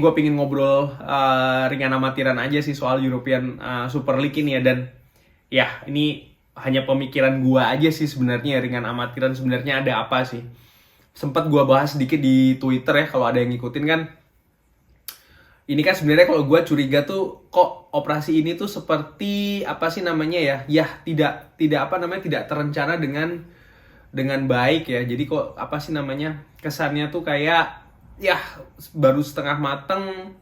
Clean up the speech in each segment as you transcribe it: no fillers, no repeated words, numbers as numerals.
Gue pingin ngobrol ringan amatiran aja sih soal European Super League ini ya. Dan ya ini hanya pemikiran gue aja sih sebenarnya, ringan amatiran sebenarnya ada apa sih. Sempat gue bahas sedikit di Twitter ya, kalau ada yang ngikutin kan. Ini kan sebenarnya kalau gue curiga tuh kok operasi ini tuh seperti apa sih namanya ya? Ya tidak apa namanya, tidak terencana dengan baik ya. Jadi kok apa sih namanya, kesannya tuh kayak ya baru setengah mateng,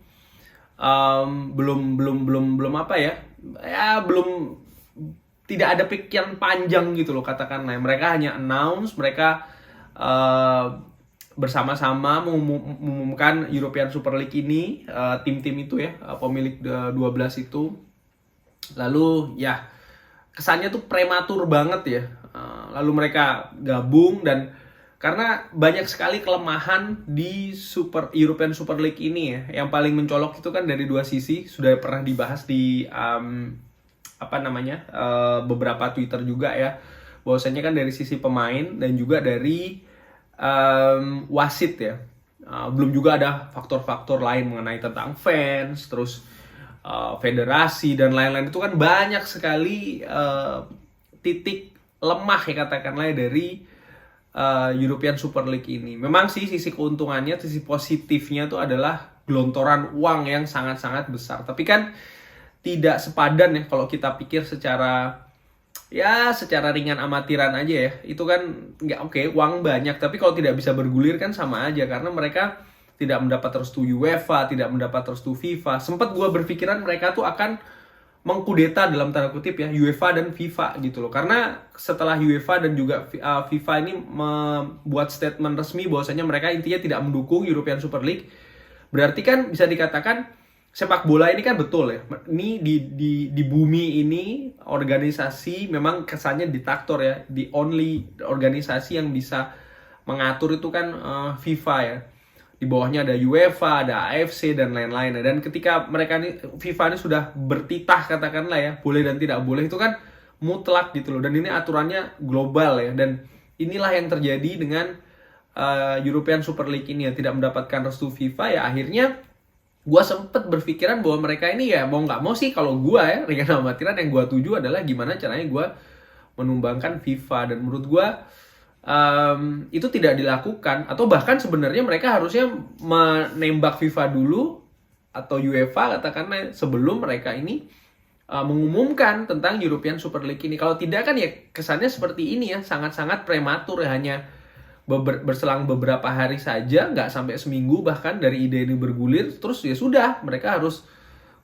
belum apa ya, belum, tidak ada pikiran panjang gitu loh katakanlah. Mereka hanya announce, mereka eh, bersama-sama mengumumkan European Super League ini, tim-tim itu ya, pemilik 12 itu. Lalu ya kesannya tuh prematur banget ya. Lalu mereka gabung, dan karena banyak sekali kelemahan di European Super League ini ya. Yang paling mencolok itu kan dari dua sisi, sudah pernah dibahas di beberapa Twitter juga ya. Bahwasanya kan dari sisi pemain dan juga dari wasit ya. Belum juga ada faktor-faktor lain mengenai tentang fans, terus federasi dan lain-lain. Itu kan banyak sekali titik lemah ya katakanlah dari European Super League ini. Memang sih sisi keuntungannya, sisi positifnya itu adalah gelontoran uang yang sangat-sangat besar. Tapi kan tidak sepadan ya kalau kita pikir secara ringan amatiran aja ya. Itu kan nggak oke, uang banyak, tapi kalau tidak bisa bergulir kan sama aja, karena mereka tidak mendapat restu UEFA, tidak mendapat restu FIFA. Sempat gue berpikiran mereka tuh akan mengkudeta dalam tanda kutip ya UEFA dan FIFA gitu loh. Karena setelah UEFA dan juga FIFA ini membuat statement resmi bahwasanya mereka intinya tidak mendukung European Super League, berarti kan bisa dikatakan sepak bola ini kan betul ya. Ini di bumi ini organisasi memang kesannya diktator ya. The only organisasi yang bisa mengatur itu kan FIFA ya. Di bawahnya ada UEFA, ada AFC dan lain-lain. Dan ketika mereka ini, FIFA ini sudah bertitah katakanlah ya, boleh dan tidak boleh itu kan mutlak gitu loh. Dan ini aturannya global ya. Dan inilah yang terjadi dengan European Super League ini ya, tidak mendapatkan restu FIFA ya. Akhirnya gue sempet berpikiran bahwa mereka ini ya mau nggak mau sih, kalau gue ya ringan amatiran, yang gue tuju adalah gimana caranya gue menumbangkan FIFA. Dan menurut gue itu tidak dilakukan, atau bahkan sebenarnya mereka harusnya menembak FIFA dulu atau UEFA katakanlah sebelum mereka ini mengumumkan tentang European Super League ini. Kalau tidak kan ya kesannya seperti ini ya, sangat-sangat prematur ya, hanya berselang beberapa hari saja, nggak sampai seminggu bahkan dari ide ini bergulir, terus ya sudah mereka harus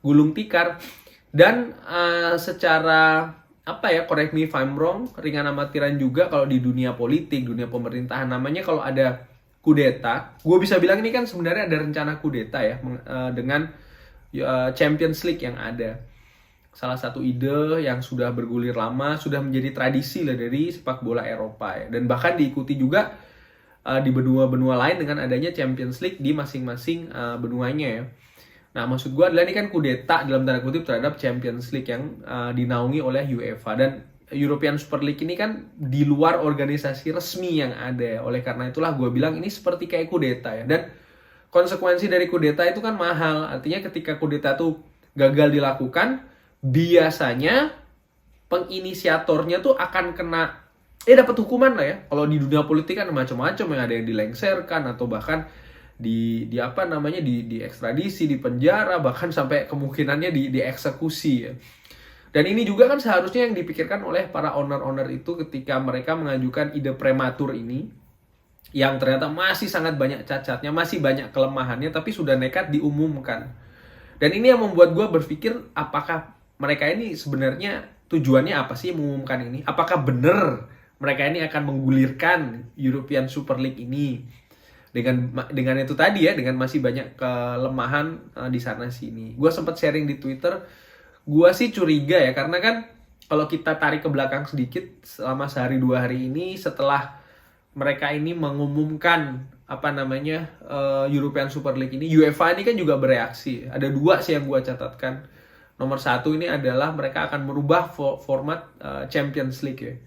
gulung tikar. Dan secara correct me if I'm wrong, ringan amatiran juga kalau di dunia politik, dunia pemerintahan, namanya kalau ada kudeta, gue bisa bilang ini kan sebenarnya ada rencana kudeta ya, dengan Champions League yang ada. Salah satu ide yang sudah bergulir lama, sudah menjadi tradisi lah dari sepak bola Eropa ya. Dan bahkan diikuti juga di benua-benua lain dengan adanya Champions League di masing-masing benuanya ya. Nah, maksud gue adalah ini kan kudeta dalam tanda kutip terhadap Champions League yang dinaungi oleh UEFA. Dan European Super League ini kan di luar organisasi resmi yang ada. Oleh karena itulah gue bilang ini seperti kayak kudeta ya. Dan konsekuensi dari kudeta itu kan mahal. Artinya ketika kudeta itu gagal dilakukan, biasanya penginisiatornya tuh akan kena dapat hukuman lah ya. Kalau di dunia politik kan macam-macam, yang ada yang dilengserkan atau bahkan di ekstradisi, di penjara, bahkan sampai kemungkinannya dieksekusi ya. Dan ini juga kan seharusnya yang dipikirkan oleh para owner-owner itu ketika mereka mengajukan ide prematur ini, yang ternyata masih sangat banyak cacatnya, masih banyak kelemahannya, tapi sudah nekat diumumkan. Dan ini yang membuat gue berpikir, apakah mereka ini sebenarnya tujuannya apa sih mengumumkan ini? Apakah benar mereka ini akan menggulirkan European Super League ini dengan itu tadi ya, dengan masih banyak kelemahan di sana sini. Gue sempat sharing di Twitter, gue sih curiga ya, karena kan kalau kita tarik ke belakang sedikit, selama sehari 2 hari ini setelah mereka ini mengumumkan European Super League ini, UEFA ini kan juga bereaksi. Ada 2 sih yang gue catatkan. Nomor 1 ini adalah mereka akan merubah format Champions League ya.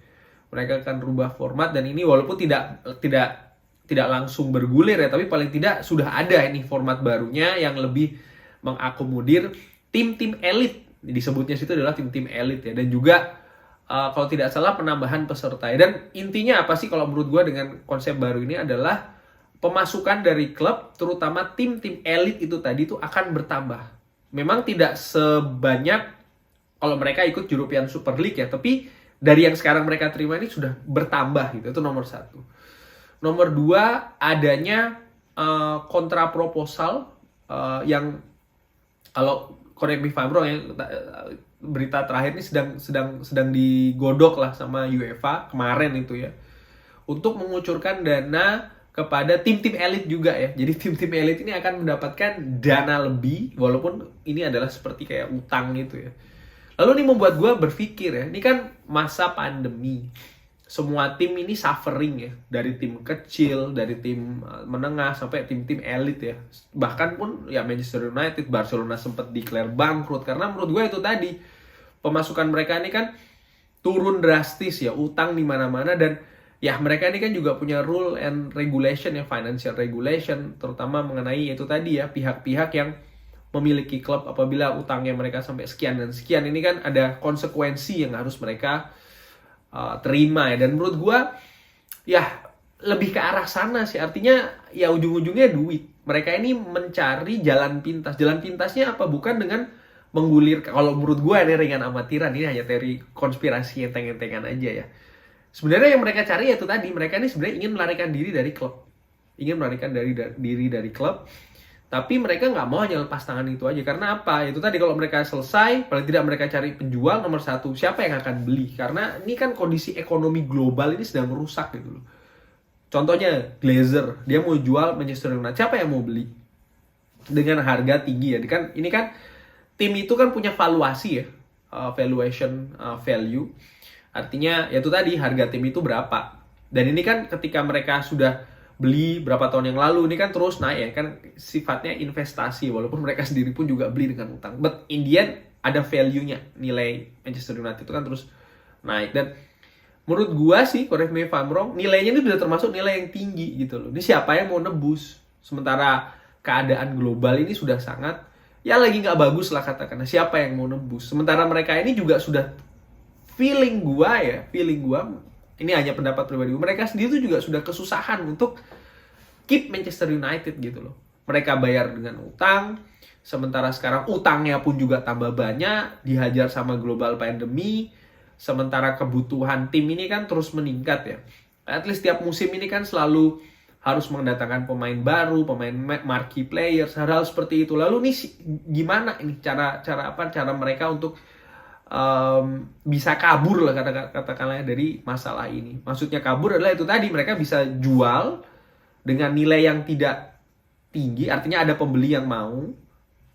Mereka akan rubah format, dan ini walaupun tidak tidak langsung bergulir ya, tapi paling tidak sudah ada ini format barunya yang lebih mengakomodir tim-tim elit. Disebutnya situ adalah tim-tim elit ya, dan juga kalau tidak salah penambahan peserta ya. Dan intinya apa sih kalau menurut gue dengan konsep baru ini adalah pemasukan dari klub, terutama tim-tim elit itu tadi tuh akan bertambah. Memang tidak sebanyak kalau mereka ikut European Super League ya, tapi dari yang sekarang mereka terima ini sudah bertambah gitu. Itu nomor satu. Nomor dua, adanya kontra proposal yang kalau correct me if I'm wrong ya, berita terakhir ini sedang digodok lah sama UEFA kemarin itu ya, untuk mengucurkan dana kepada tim-tim elit juga ya. Jadi tim-tim elit ini akan mendapatkan dana lebih, walaupun ini adalah seperti kayak utang gitu ya. Lalu ini membuat gue berpikir ya, ini kan masa pandemi. Semua tim ini suffering ya, dari tim kecil, dari tim menengah sampai tim-tim elit ya. Bahkan pun ya Manchester United, Barcelona sempat declare bangkrut karena menurut gue itu tadi pemasukan mereka ini kan turun drastis ya, utang di mana-mana, dan ya mereka ini kan juga punya rule and regulation ya, financial regulation, terutama mengenai itu tadi ya, pihak-pihak yang memiliki klub apabila utangnya mereka sampai sekian dan sekian, ini kan ada konsekuensi yang harus mereka terima ya. Dan menurut gue ya lebih ke arah sana sih, artinya ya ujung-ujungnya duit. Mereka ini mencari jalan pintas. Jalan pintasnya apa? Bukan dengan menggulir, kalau menurut gue ini ringan amatiran, ini hanya teori konspirasi enteng-entengan aja ya. Sebenarnya yang mereka cari itu tadi, mereka ini sebenarnya ingin melarikan diri dari klub. Ingin melarikan diri dari klub. Tapi mereka nggak mau hanya lepas tangan itu aja. Karena apa? Itu tadi, kalau mereka selesai, paling tidak mereka cari penjual nomor satu. Siapa yang akan beli? Karena ini kan kondisi ekonomi global ini sedang merusak gitu loh. Contohnya Glazer, dia mau jual Manchester United. Siapa yang mau beli? Dengan harga tinggi ya. Ini kan tim itu kan punya valuasi ya. Valuation value. Artinya ya itu tadi, harga tim itu berapa. Dan ini kan ketika mereka sudah beli berapa tahun yang lalu, ini kan terus naik ya, kan sifatnya investasi, walaupun mereka sendiri pun juga beli dengan utang. But in the end, ada value-nya, nilai Manchester United itu kan terus naik. Dan menurut gua sih, correct me if I'm wrong, nilainya ini sudah termasuk nilai yang tinggi gitu loh. Ini siapa yang mau nebus? Sementara keadaan global ini sudah sangat, ya lagi nggak bagus lah katakan. Siapa yang mau nebus? Sementara mereka ini juga sudah, feeling gua, ini hanya pendapat pribadi gue, mereka sendiri tuh juga sudah kesusahan untuk keep Manchester United gitu loh. Mereka bayar dengan utang, sementara sekarang utangnya pun juga tambah banyak, dihajar sama global pandemi, sementara kebutuhan tim ini kan terus meningkat ya. At least tiap musim ini kan selalu harus mendatangkan pemain baru, pemain marquee players, hal-hal seperti itu. Lalu nih gimana ini cara mereka untuk bisa kabur lah katakanlah dari masalah ini. Maksudnya kabur adalah itu tadi, mereka bisa jual dengan nilai yang tidak tinggi, artinya ada pembeli yang mau,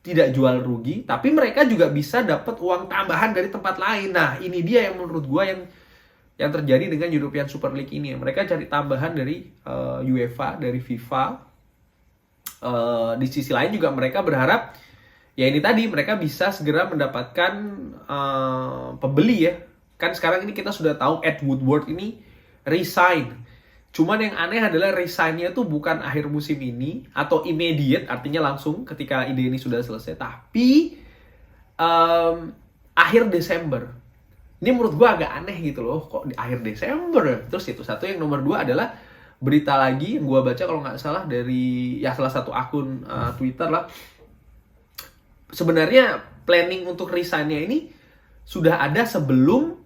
tidak jual rugi, tapi mereka juga bisa dapat uang tambahan dari tempat lain. Nah ini dia yang menurut gua yang terjadi dengan European Super League ini. Mereka cari tambahan dari UEFA, dari FIFA. Di sisi lain juga mereka berharap ya ini tadi, mereka bisa segera mendapatkan pembeli ya. Kan sekarang ini kita sudah tahu Ed Woodward ini resign. Cuman yang aneh adalah resign-nya tuh bukan akhir musim ini atau immediate, artinya langsung ketika ide ini sudah selesai, tapi akhir Desember. Ini menurut gue agak aneh gitu loh, kok di akhir Desember ya? Terus itu satu. Yang nomor dua adalah berita lagi yang gue baca kalau nggak salah dari ya salah satu akun Twitter lah. Sebenarnya planning untuk resign-nya ini sudah ada sebelum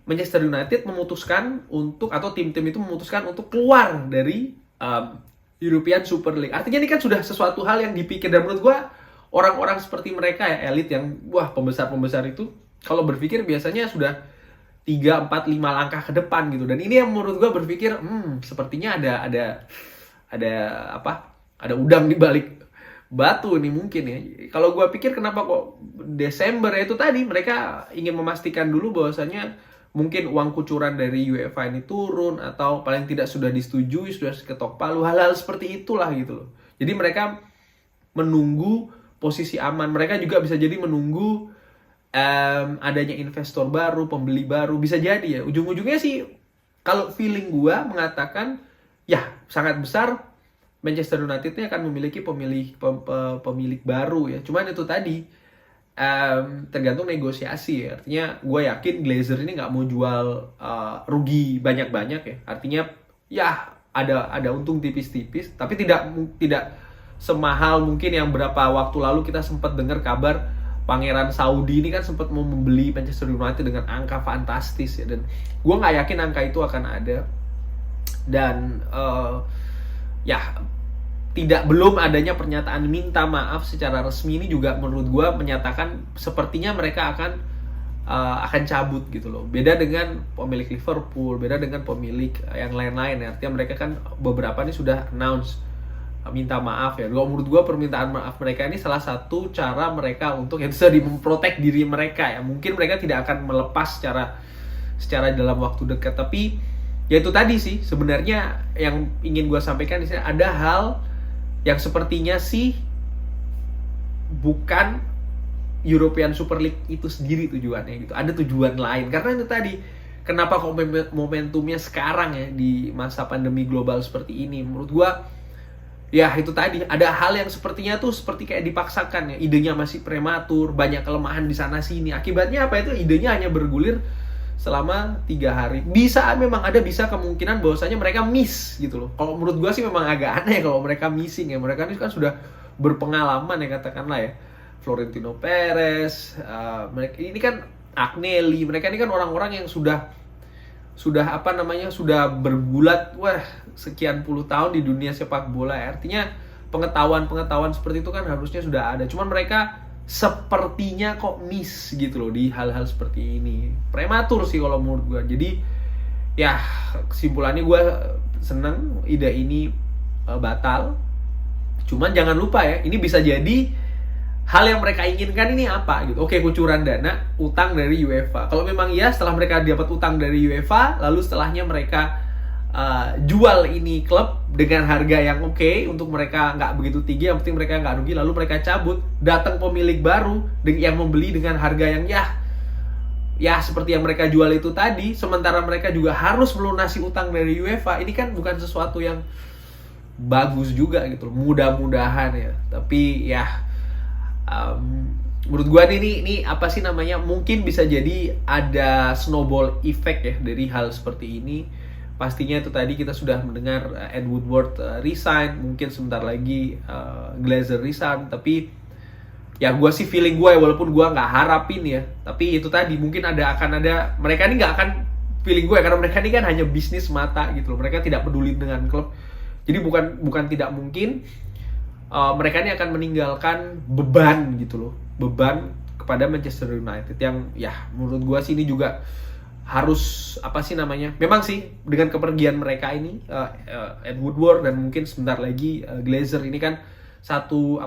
Manchester United memutuskan untuk, atau tim-tim itu memutuskan untuk keluar dari European Super League. Artinya ini kan sudah sesuatu hal yang dipikir, dan menurut gue orang-orang seperti mereka ya, elit yang pembesar-pembesar itu kalau berpikir biasanya sudah 3, 4, 5 langkah ke depan gitu. Dan ini yang menurut gue berpikir sepertinya ada udang di balik batu nih mungkin ya. Kalau gue pikir kenapa kok Desember ya, itu tadi mereka ingin memastikan dulu bahwasanya mungkin uang kucuran dari UEFA ini turun, atau paling tidak sudah disetujui, sudah ketok palu, hal-hal seperti itulah gitu loh. Jadi mereka menunggu posisi aman. Mereka juga bisa jadi menunggu adanya investor baru, pembeli baru, bisa jadi ya. Ujung-ujungnya sih kalau feeling gue mengatakan ya sangat besar Manchester United ini akan memiliki pemilik baru ya. Cuman itu tadi tergantung negosiasi ya. Artinya gue yakin Glazer ini nggak mau jual rugi banyak-banyak ya. Artinya ya ada untung tipis-tipis, tapi tidak semahal mungkin yang berapa waktu lalu kita sempat dengar kabar Pangeran Saudi ini kan sempat mau membeli Manchester United dengan angka fantastis ya, dan gue nggak yakin angka itu akan ada. Dan ya belum adanya pernyataan minta maaf secara resmi ini juga menurut gue menyatakan sepertinya mereka akan cabut gitu loh. Beda dengan pemilik Liverpool, beda dengan pemilik yang lain-lain ya. Artinya mereka kan beberapa ini sudah announce minta maaf ya. Menurut gue permintaan maaf mereka ini salah satu cara mereka untuk yang bisa memprotek diri mereka ya. Mungkin mereka tidak akan melepas secara dalam waktu dekat, tapi ya itu tadi sih sebenarnya yang ingin gue sampaikan di sini. Ada hal yang sepertinya sih bukan European Super League itu sendiri tujuannya gitu. Ada tujuan lain, karena itu tadi kenapa kok momentumnya sekarang ya di masa pandemi global seperti ini. Menurut gue ya itu tadi ada hal yang sepertinya tuh seperti kayak dipaksakan ya. Idenya masih prematur, banyak kelemahan di sana sini. Akibatnya apa itu? Idenya hanya bergulir selama 3 hari. Bisa kemungkinan bahwasanya mereka miss gitu loh. Kalau menurut gue sih memang agak aneh kalau mereka missing ya. Mereka ini kan sudah berpengalaman ya, katakanlah ya. Florentino Perez, mereka ini kan Agnelli, mereka ini kan orang-orang yang sudah bergulat sekian puluh tahun di dunia sepak bola ya. Artinya pengetahuan seperti itu kan harusnya sudah ada. Cuman mereka sepertinya kok miss gitu loh di hal-hal seperti ini. Prematur sih kalau menurut gue. Jadi ya kesimpulannya gue seneng ide ini batal. Cuman jangan lupa ya, ini bisa jadi hal yang mereka inginkan ini apa gitu. Oke, kucuran dana, utang dari UEFA. Kalau memang iya, setelah mereka dapat utang dari UEFA, lalu setelahnya mereka jual ini klub dengan harga yang oke, untuk mereka nggak begitu tinggi, yang penting mereka nggak rugi, lalu mereka cabut, datang pemilik baru yang membeli dengan harga yang ya seperti yang mereka jual itu tadi, sementara mereka juga harus melunasi utang dari UEFA. Ini kan bukan sesuatu yang bagus juga gitu. Mudah-mudahan ya. Tapi ya menurut gua ini apa sih namanya, mungkin bisa jadi ada snowball effect ya dari hal seperti ini. Pastinya itu tadi kita sudah mendengar Ed Woodward resign, mungkin sebentar lagi Glazer resign, tapi ya gua sih feeling gua ya, walaupun gua nggak harapin ya, tapi itu tadi mungkin akan ada mereka ini nggak akan, feeling gue ya, karena mereka ini kan hanya bisnis mata gitu loh, mereka tidak peduli dengan klub. Jadi bukan tidak mungkin mereka ini akan meninggalkan beban gitu loh, beban kepada Manchester United yang ya menurut gue sih ini juga harus apa sih namanya, memang sih dengan kepergian mereka ini Ed Woodward dan mungkin sebentar lagi Glazer, ini kan satu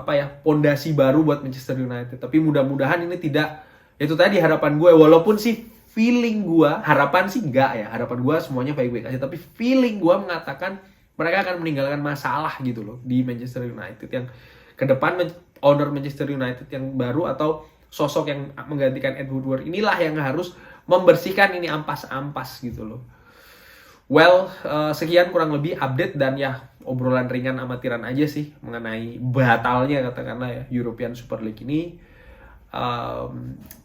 pondasi baru buat Manchester United. Tapi mudah-mudahan ini tidak, itu tadi harapan gue, walaupun sih feeling gue, harapan sih enggak ya, harapan gue semuanya baik-baik aja, tapi feeling gue mengatakan mereka akan meninggalkan masalah gitu loh di Manchester United, yang ke depan owner Manchester United yang baru atau sosok yang menggantikan Ed Woodward inilah yang harus membersihkan ini ampas-ampas gitu loh. Well, sekian kurang lebih update dan ya obrolan ringan amatiran aja sih mengenai batalnya katakanlah ya European Super League ini.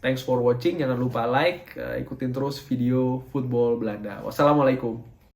Thanks for watching, jangan lupa like, ikutin terus video Football Belanda. Wassalamualaikum.